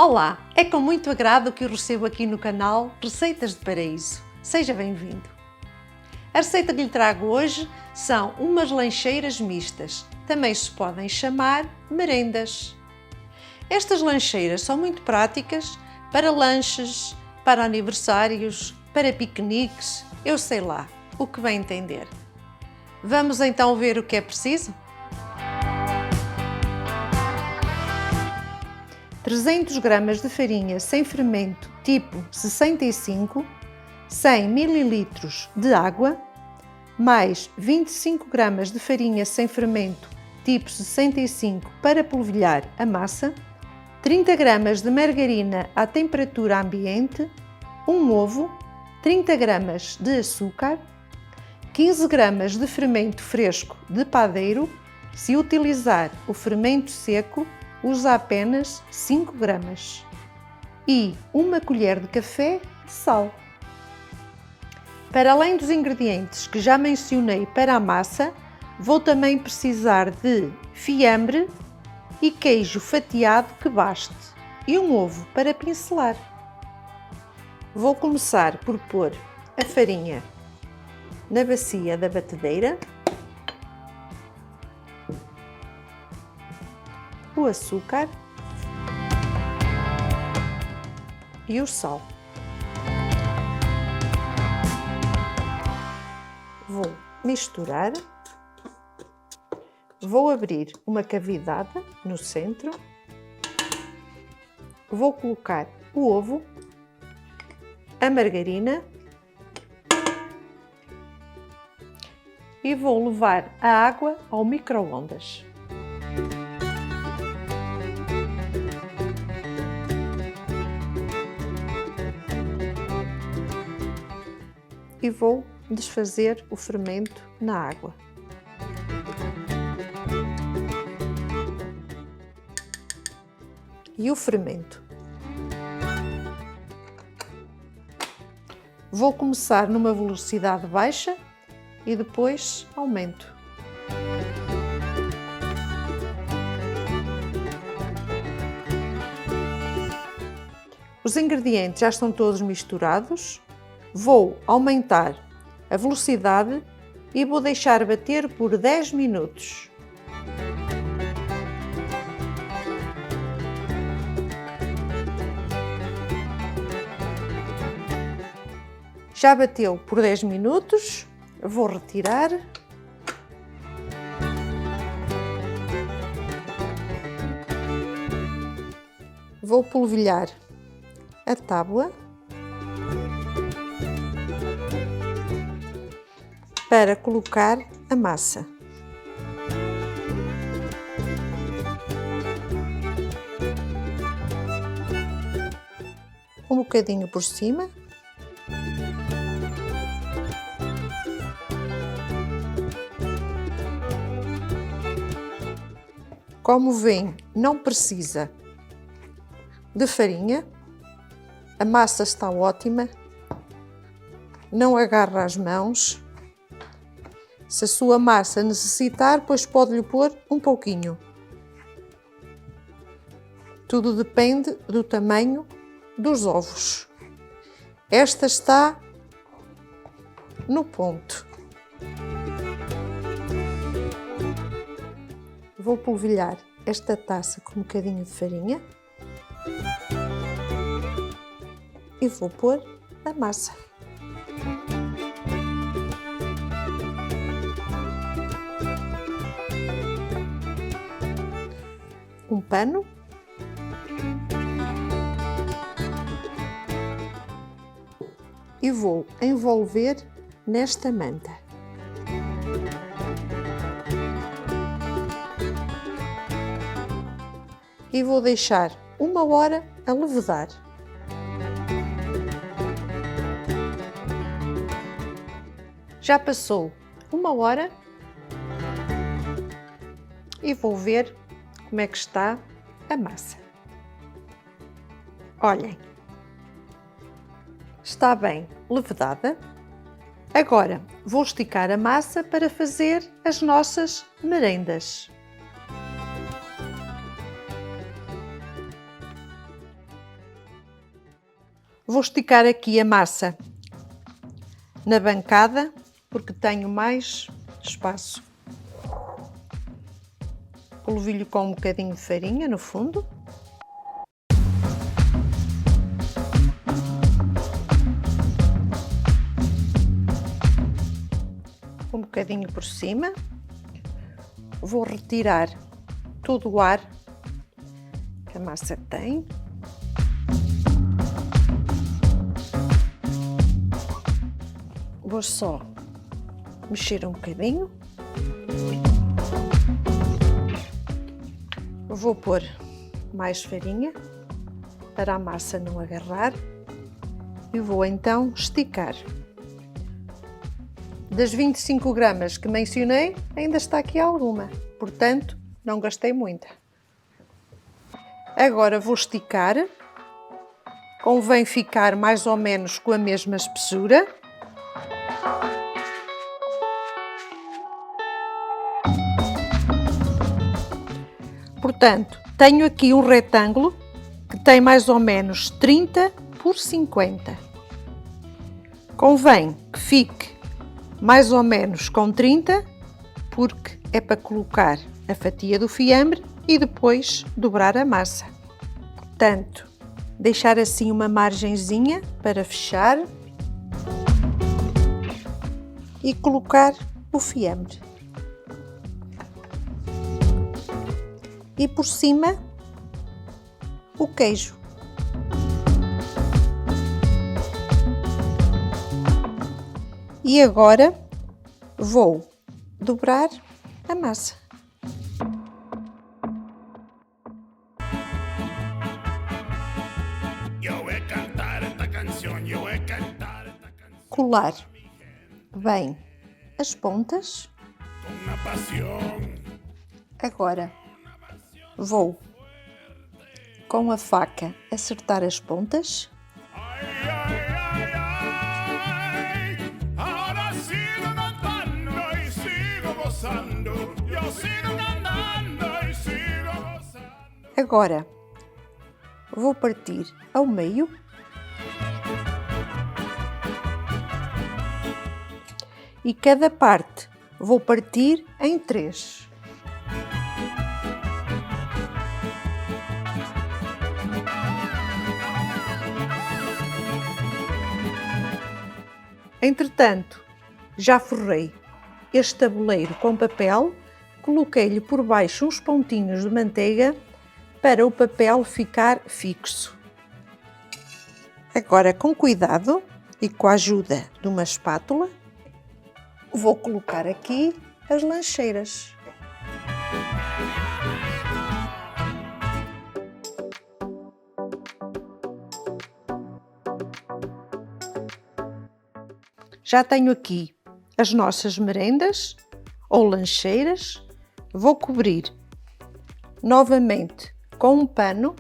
Olá, é com muito agrado que o recebo aqui no canal Receitas de Paraíso. Seja bem-vindo. A receita que lhe trago hoje são umas lancheiras mistas, também se podem chamar merendas. Estas lancheiras são muito práticas para lanches, para aniversários, para piqueniques, eu sei lá, o que bem entender. Vamos então ver o que é preciso? 300 gramas de farinha sem fermento tipo 65, 100 ml de água, mais 25 gramas de farinha sem fermento tipo 65 para polvilhar a massa, 30 gramas de margarina à temperatura ambiente, um ovo, 30 gramas de açúcar, 15 gramas de fermento fresco de padeiro. Se utilizar o fermento seco, usa apenas 5 gramas e uma colher de café de sal. Para além dos ingredientes que já mencionei para a massa, vou também precisar de fiambre e queijo fatiado que baste e um ovo para pincelar. Vou começar por pôr a farinha na bacia da batedeira, o açúcar e o sal. Vou misturar, vou abrir uma cavidade no centro, vou colocar o ovo, a margarina e vou levar a água ao micro-ondas. E vou desfazer o fermento na água. E o fermento. Vou começar numa velocidade baixa e depois aumento. Os ingredientes já estão todos misturados. Vou aumentar a velocidade e vou deixar bater por 10 minutos. Já bateu por 10 minutos, vou retirar. Vou polvilhar a tábua para colocar a massa. Um bocadinho por cima. Como vêem, não precisa de farinha. A massa está ótima, não agarra as mãos. Se a sua massa necessitar, pois pode-lhe pôr um pouquinho. Tudo depende do tamanho dos ovos. Esta está no ponto. Vou polvilhar esta taça com um bocadinho de farinha e vou pôr a massa. Um pano e vou envolver nesta manta. E vou deixar 1 hora a levedar. Já passou 1 hora e vou ver como é que está a massa. Olhem, está bem levedada. Agora vou esticar a massa para fazer as nossas merendas. Vou esticar aqui a massa na bancada, porque tenho mais espaço. Polvilho com um bocadinho de farinha no fundo. Um bocadinho por cima. Vou retirar todo o ar que a massa tem. Vou só mexer um bocadinho. Vou pôr mais farinha para a massa não agarrar e vou então esticar. Das 25 gramas que mencionei, ainda está aqui alguma, portanto não gastei muita. Agora vou esticar, convém ficar mais ou menos com a mesma espessura. Portanto, tenho aqui um retângulo que tem mais ou menos 30 por 50. Convém que fique mais ou menos com 30, porque é para colocar a fatia do fiambre e depois dobrar a massa. Portanto, deixar assim uma margenzinha para fechar e colocar o fiambre. E por cima o queijo. E agora vou dobrar a massa. Colar bem as pontas. Agora vou com a faca acertar as pontas. Agora vou partir ao meio e cada parte vou partir em 3. Entretanto, já forrei este tabuleiro com papel, coloquei-lhe por baixo uns pontinhos de manteiga para o papel ficar fixo. Agora, com cuidado e com a ajuda de uma espátula, vou colocar aqui as lancheiras. Já tenho aqui as nossas merendas ou lancheiras. Vou cobrir novamente com um pano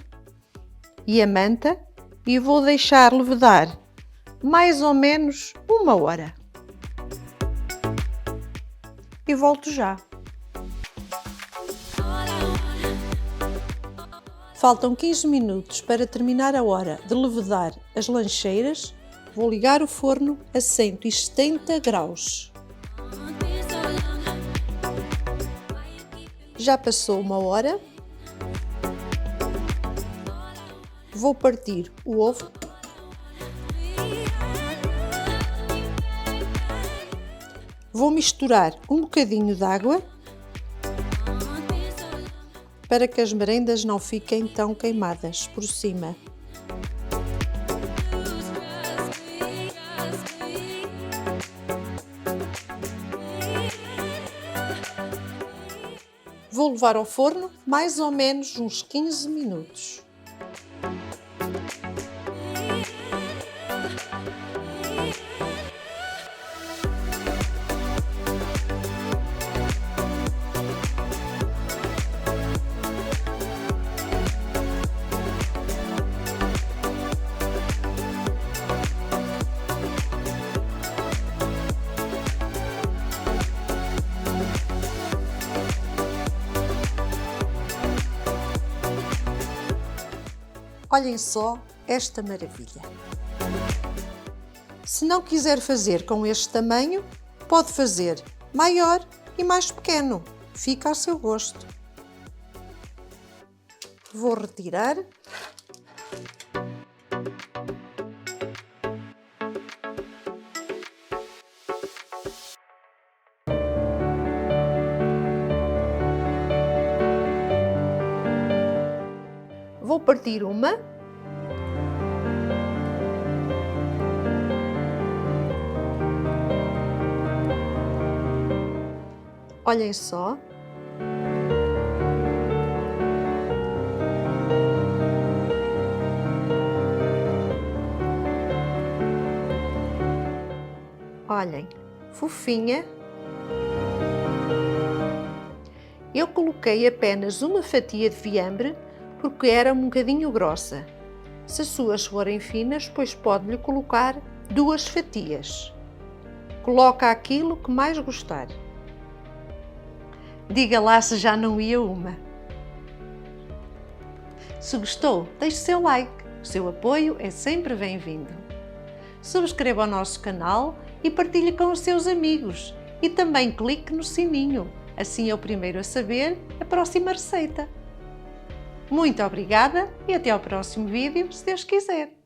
e a manta e vou deixar levedar mais ou menos 1 hora. E volto já. Faltam 15 minutos para terminar a hora de levedar as lancheiras. Vou ligar o forno a 170 graus. Já passou 1 hora. Vou partir o ovo. Vou misturar um bocadinho de água para que as merendas não fiquem tão queimadas por cima. Vou levar ao forno mais ou menos uns 15 minutos. Olhem só esta maravilha! Se não quiser fazer com este tamanho, pode fazer maior e mais pequeno. Fica ao seu gosto. Vou retirar. Vou partir uma. Olhem só. Olhem, fofinha. Eu coloquei apenas uma fatia de fiambre porque era um bocadinho grossa. Se as suas forem finas, pois pode-lhe colocar 2 fatias. Coloca aquilo que mais gostar. Diga lá se já não ia uma. Se gostou, deixe seu like. O seu apoio é sempre bem-vindo. Subscreva o nosso canal e partilhe com os seus amigos. E também clique no sininho. Assim é o primeiro a saber a próxima receita. Muito obrigada e até ao próximo vídeo, se Deus quiser.